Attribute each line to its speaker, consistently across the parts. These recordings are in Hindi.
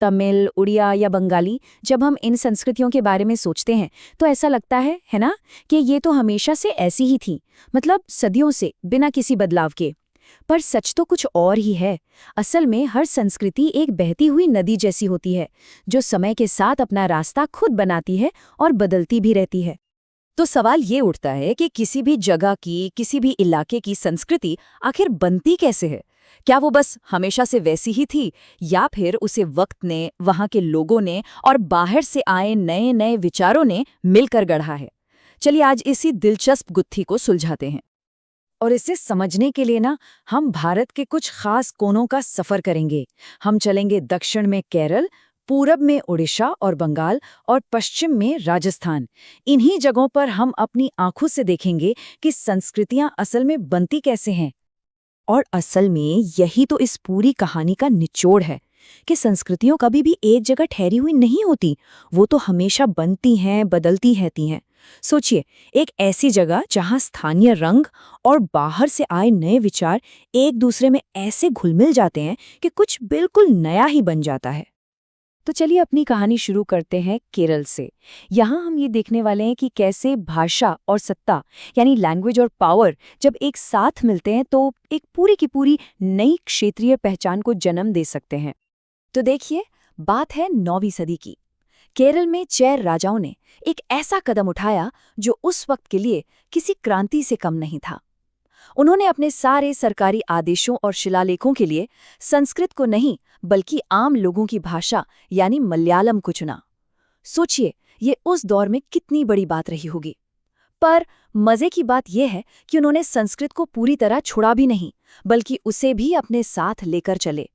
Speaker 1: तमिल, उड़िया या बंगाली, जब हम इन संस्कृतियों के बारे में सोचते हैं तो ऐसा लगता है ना, कि ये तो हमेशा से ऐसी ही थी, मतलब सदियों से, बिना किसी बदलाव के। पर सच तो कुछ और ही है। असल में हर संस्कृति एक बहती हुई नदी जैसी होती है, जो समय के साथ अपना रास्ता खुद बनाती है और बदलती भी रहती है।
Speaker 2: तो सवाल ये उठता है कि किसी भी जगह की, किसी भी इलाके की संस्कृति आखिर बनती कैसे है? क्या वो बस हमेशा से वैसी ही थी, या फिर उसे वक्त ने, वहाँ के लोगों ने और बाहर से आए नए नए विचारों ने मिलकर गढ़ा है? चलिए आज इसी दिलचस्प गुत्थी को सुलझाते हैं।
Speaker 1: और इसे समझने के लिए ना, हम भारत के कुछ खास कोनों का सफर करेंगे। हम चलेंगे दक्षिण में केरल, पूरब में उड़ीसा और बंगाल, और पश्चिम में राजस्थान। इन्हीं जगहों पर हम अपनी आंखों से देखेंगे कि संस्कृतियां असल में बनती कैसे हैं।
Speaker 2: और असल में यही तो इस पूरी कहानी का निचोड़ है कि संस्कृतियों कभी भी एक जगह ठहरी हुई नहीं होती, वो तो हमेशा बनती हैं, बदलती रहती हैं। सोचिए, एक ऐसी जगह जहां स्थानीय रंग और बाहर से आए नए विचार एक दूसरे में ऐसे घुल-मिल जाते हैं कि कुछ बिल्कुल नया ही बन जाता है।
Speaker 1: तो चलिए अपनी कहानी शुरू करते हैं केरल से। यहाँ हम ये देखने वाले हैं कि कैसे भाषा और सत्ता, यानी लैंग्वेज और पावर, जब एक साथ मिलते हैं तो एक पूरी की पूरी नई क्षेत्रीय पहचान को जन्म दे सकते हैं। तो देखिए, बात है 9वीं सदी की। केरल में चेर राजाओं ने एक ऐसा कदम उठाया जो उस वक्त के लिए किसी क्रांति से कम नहीं था। उन्होंने अपने सारे सरकारी आदेशों और शिलालेखों के लिए संस्कृत को नहीं, बल्कि आम लोगों की भाषा यानी मलयालम को चुना। सोचिए, ये उस दौर में कितनी बड़ी बात रही होगी। पर मजे की बात यह है कि उन्होंने संस्कृत को पूरी तरह छुड़ा भी नहीं, बल्कि उसे भी अपने साथ लेकर चले।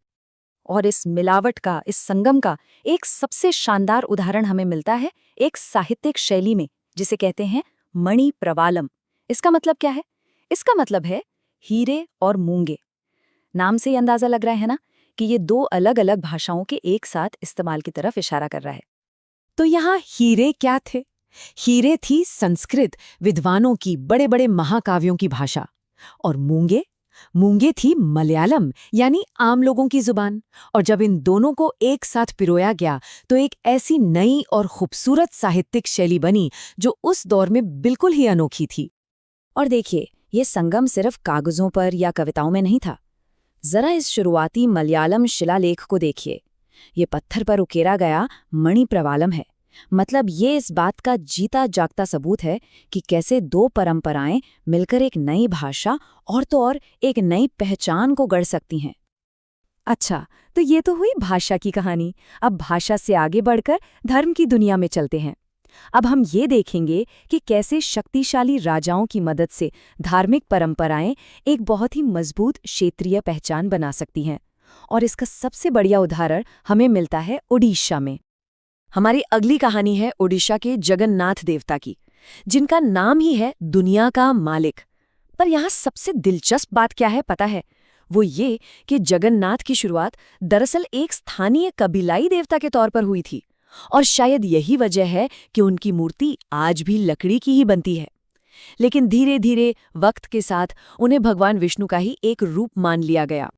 Speaker 1: और इस मिलावट का, इस संगम का एक सबसे शानदार उदाहरण हमें मिलता है एक साहित्यिक शैली में, जिसे कहते हैं मणि प्रवालम। इसका मतलब क्या है? इसका मतलब है हीरे और मूंगे। नाम से ही अंदाजा लग रहा है ना, कि ये दो अलग अलग भाषाओं के एक साथ इस्तेमाल की तरफ इशारा कर रहा है।
Speaker 2: तो यहाँ हीरे क्या थे? हीरे थी संस्कृत विद्वानों की, बड़े बड़े महाकाव्यों की भाषा। और मूंगे, मूंगे थी मलयालम, यानी आम लोगों की जुबान। और जब इन दोनों को एक साथ पिरोया गया तो एक ऐसी नई और खूबसूरत साहित्यिक शैली बनी जो उस दौर में बिल्कुल ही अनोखी थी।
Speaker 1: और देखिए, ये संगम सिर्फ कागजों पर या कविताओं में नहीं था। जरा इस शुरुआती मलयालम शिलालेख को देखिए। ये पत्थर पर उकेरा गया मणि प्रवालम है। मतलब ये इस बात का जीता जागता सबूत है कि कैसे दो परंपराएं मिलकर एक नई भाषा और तो और एक नई पहचान को गढ़ सकती हैं। अच्छा, तो ये तो हुई भाषा की कहानी। अब भाषा से आगे बढ़कर धर्म की दुनिया में चलते हैं। अब हम ये देखेंगे कि कैसे शक्तिशाली राजाओं की मदद से धार्मिक परंपराएं एक बहुत ही मजबूत क्षेत्रीय पहचान बना सकती हैं। और इसका सबसे बढ़िया उदाहरण हमें मिलता है उड़ीसा में। हमारी अगली कहानी है उड़ीसा के जगन्नाथ देवता की, जिनका नाम ही है दुनिया का मालिक। पर यहाँ सबसे दिलचस्प बात क्या है पता है? वो ये कि जगन्नाथ की शुरुआत दरअसल एक स्थानीय कबीलाई देवता के तौर पर हुई थी। और शायद यही वजह है कि उनकी मूर्ति आज भी लकड़ी की ही बनती है। लेकिन धीरे धीरे वक्त के साथ उन्हें भगवान विष्णु का ही एक रूप मान लिया गया।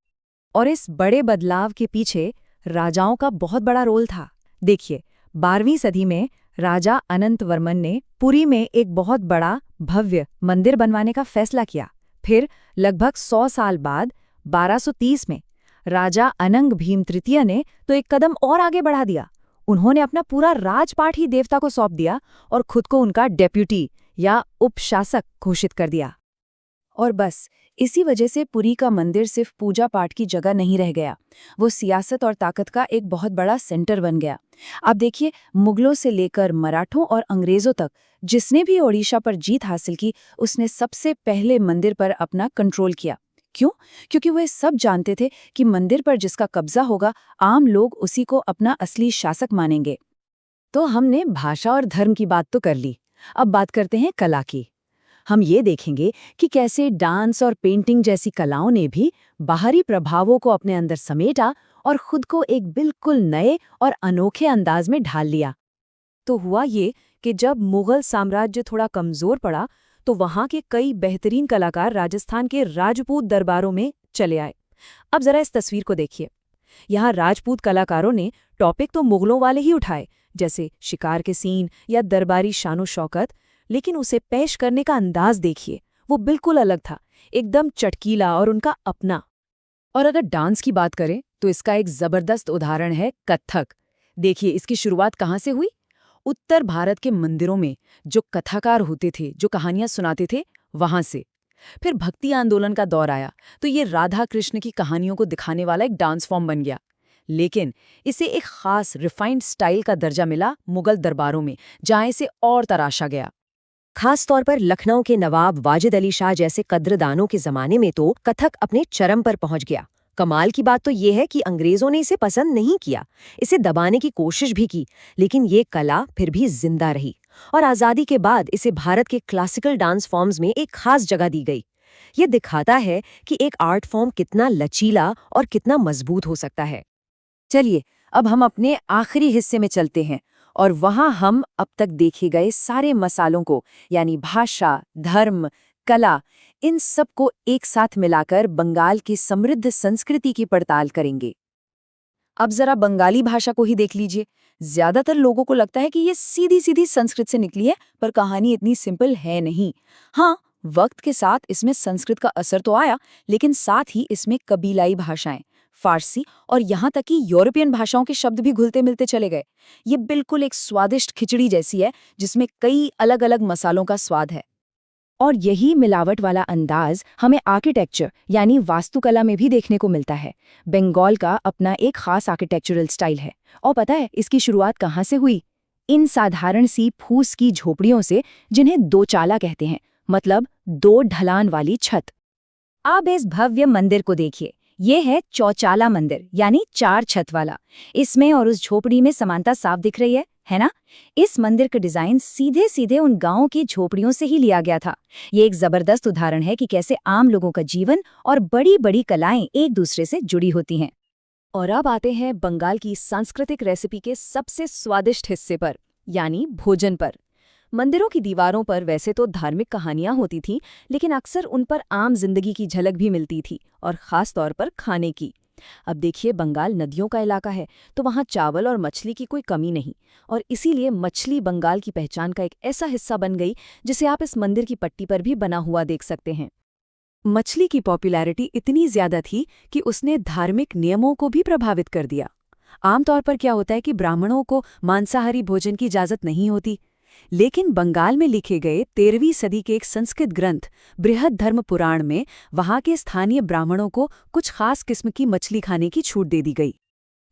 Speaker 1: और इस बड़े बदलाव के पीछे राजाओं का बहुत बड़ा रोल था। देखिए, 12वीं सदी में राजा अनंतवर्मन ने पुरी में एक बहुत बड़ा भव्य मंदिर बनवाने का फैसला किया। फिर लगभग 100 साल बाद 1230 में राजा अनंग भीम तृतीय ने तो एक कदम और आगे बढ़ा दिया। उन्होंने अपना पूरा राजपाट ही देवता को सौंप दिया और खुद को उनका डेप्यूटी या उपशासक घोषित कर दिया। और बस इसी वजह से पुरी का मंदिर सिर्फ पूजा पाठ की जगह नहीं रह गया, वो सियासत और ताकत का एक बहुत बड़ा सेंटर बन गया। अब देखिए, मुगलों से लेकर मराठों और अंग्रेजों तक जिसने भी ओडिशा पर जीत हासिल की, उसने सबसे पहले मंदिर पर अपना कंट्रोल किया। क्यों? क्योंकि वे सब जानते थे कि मंदिर पर जिसका कब्जा होगा, आम लोग उसी को अपना असली शासक मानेंगे। तो हमने भाषा और धर्म की बात तो कर ली, अब बात करते हैं कला की। हम ये देखेंगे कि कैसे डांस और पेंटिंग जैसी कलाओं ने भी बाहरी प्रभावों को अपने अंदर समेटा और खुद को एक बिल्कुल नए और अनोखे अंदाज में ढाल लिया। तो हुआ ये कि जब मुगल साम्राज्य थोड़ा कमजोर पड़ा, तो वहां के कई बेहतरीन कलाकार राजस्थान के राजपूत दरबारों में चले आए। अब जरा इस तस्वीर को देखिए।
Speaker 2: यहाँ राजपूत कलाकारों ने टॉपिक तो मुगलों वाले ही उठाए, जैसे शिकार के सीन या दरबारी शानो शौकत, लेकिन उसे पेश करने का अंदाज देखिए, वो बिल्कुल अलग था, एकदम चटकीला और उनका अपना।
Speaker 1: और अगर डांस की बात करें तो इसका एक जबरदस्त उदाहरण है कथक। देखिए इसकी शुरुआत कहाँ से हुई। उत्तर भारत के मंदिरों में जो कथाकार होते थे, जो कहानियां सुनाते थे, वहां से फिर भक्ति आंदोलन का दौर आया तो ये राधा कृष्ण की कहानियों को दिखाने वाला एक डांस फॉर्म बन गया। लेकिन इसे एक खास रिफाइंड स्टाइल का दर्जा मिला मुगल दरबारों में, जहां इसे और तराशा गया।
Speaker 2: खास तौर पर लखनऊ के नवाब वाजिद अली शाह जैसे कद्रदानों के जमाने में तो कथक अपने चरम पर पहुंच गया। कमाल की बात तो ये है कि अंग्रेजों ने इसे पसंद नहीं किया, इसे दबाने की कोशिश भी की, लेकिन ये कला फिर भी जिंदा रही और आज़ादी के बाद इसे भारत के क्लासिकल डांस फॉर्म्स में एक खास जगह दी गई। ये दिखाता है कि एक आर्ट फॉर्म कितना लचीला और कितना मजबूत हो सकता है।
Speaker 1: चलिए अब हम अपने आखिरी हिस्से में चलते हैं और वहां हम अब तक देखे गए सारे मसालों को, यानी भाषा, धर्म, कला, इन सब को एक साथ मिलाकर बंगाल की समृद्ध संस्कृति की पड़ताल करेंगे। अब जरा बंगाली भाषा को ही देख लीजिए। ज्यादातर लोगों को लगता है कि ये सीधी सीधी संस्कृत से निकली है, पर कहानी इतनी सिंपल है नहीं। हाँ, वक्त के साथ इसमें संस्कृत का असर तो आया, लेकिन साथ ही इसमें कबीलाई भाषाएं, फारसी और यहाँ तक कि यूरोपियन भाषाओं के शब्द भी घुलते मिलते चले गए। ये बिल्कुल एक स्वादिष्ट खिचड़ी जैसी है, जिसमें कई अलग अलग मसालों का स्वाद है। और यही मिलावट वाला अंदाज हमें आर्किटेक्चर यानी वास्तुकला में भी देखने को मिलता है। बंगाल का अपना एक खास आर्किटेक्चरल स्टाइल है, और पता है इसकी शुरुआत कहाँ से हुई? इन साधारण सी फूस की झोपड़ियों से, जिन्हें दो चाला कहते हैं, मतलब दो ढलान वाली छत। अब इस भव्य मंदिर को देखिए, ये है चौचाला मंदिर, यानी चार छत वाला। इसमें और उस झोपड़ी में समानता साफ दिख रही है ना? इस मंदिर का डिजाइन सीधे सीधे उन गांवों की झोपड़ियों से ही लिया गया था। ये एक जबरदस्त उदाहरण है कि कैसे आम लोगों का जीवन और बड़ी बड़ी कलाएं एक दूसरे से जुड़ी होती हैं। और अब आते हैं बंगाल की सांस्कृतिक रेसिपी के सबसे स्वादिष्ट हिस्से पर, यानी भोजन पर। मंदिरों की दीवारों पर वैसे तो धार्मिक कहानियां होती थीं, लेकिन अक्सर उन पर आम जिंदगी की झलक भी मिलती थी, और खास तौर पर खाने की। अब देखिए, बंगाल नदियों का इलाका है, तो वहाँ चावल और मछली की कोई कमी नहीं, और इसीलिए मछली बंगाल की पहचान का एक ऐसा हिस्सा बन गई जिसे आप इस मंदिर की पट्टी पर भी बना हुआ देख सकते हैं। मछली की पॉपुलैरिटी इतनी ज्यादा थी कि उसने धार्मिक नियमों को भी प्रभावित कर दिया। आमतौर पर क्या होता है कि ब्राह्मणों को मांसाहारी भोजन की इजाजत नहीं होती, लेकिन बंगाल में लिखे गए 13वीं सदी के एक संस्कृत ग्रंथ बृहद धर्म पुराण में वहां के स्थानीय ब्राह्मणों को कुछ खास किस्म की मछली खाने की छूट दे दी गई।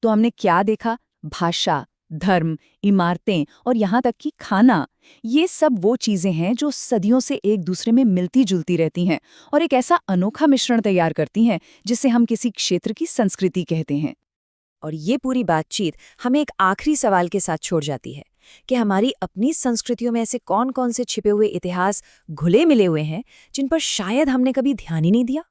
Speaker 1: तो हमने क्या देखा? भाषा, धर्म, इमारतें और यहाँ तक कि खाना, ये सब वो चीजें हैं जो सदियों से एक दूसरे में मिलती जुलती रहती हैं और एक ऐसा अनोखा मिश्रण तैयार करती हैं जिसे हम किसी क्षेत्र की संस्कृति कहते हैं। और ये पूरी बातचीत हमें एक आखिरी सवाल के साथ छोड़ जाती है कि हमारी अपनी संस्कृतियों में ऐसे कौन कौन से छिपे हुए इतिहास घुले मिले हुए हैं जिन पर शायद हमने कभी ध्यान ही नहीं दिया।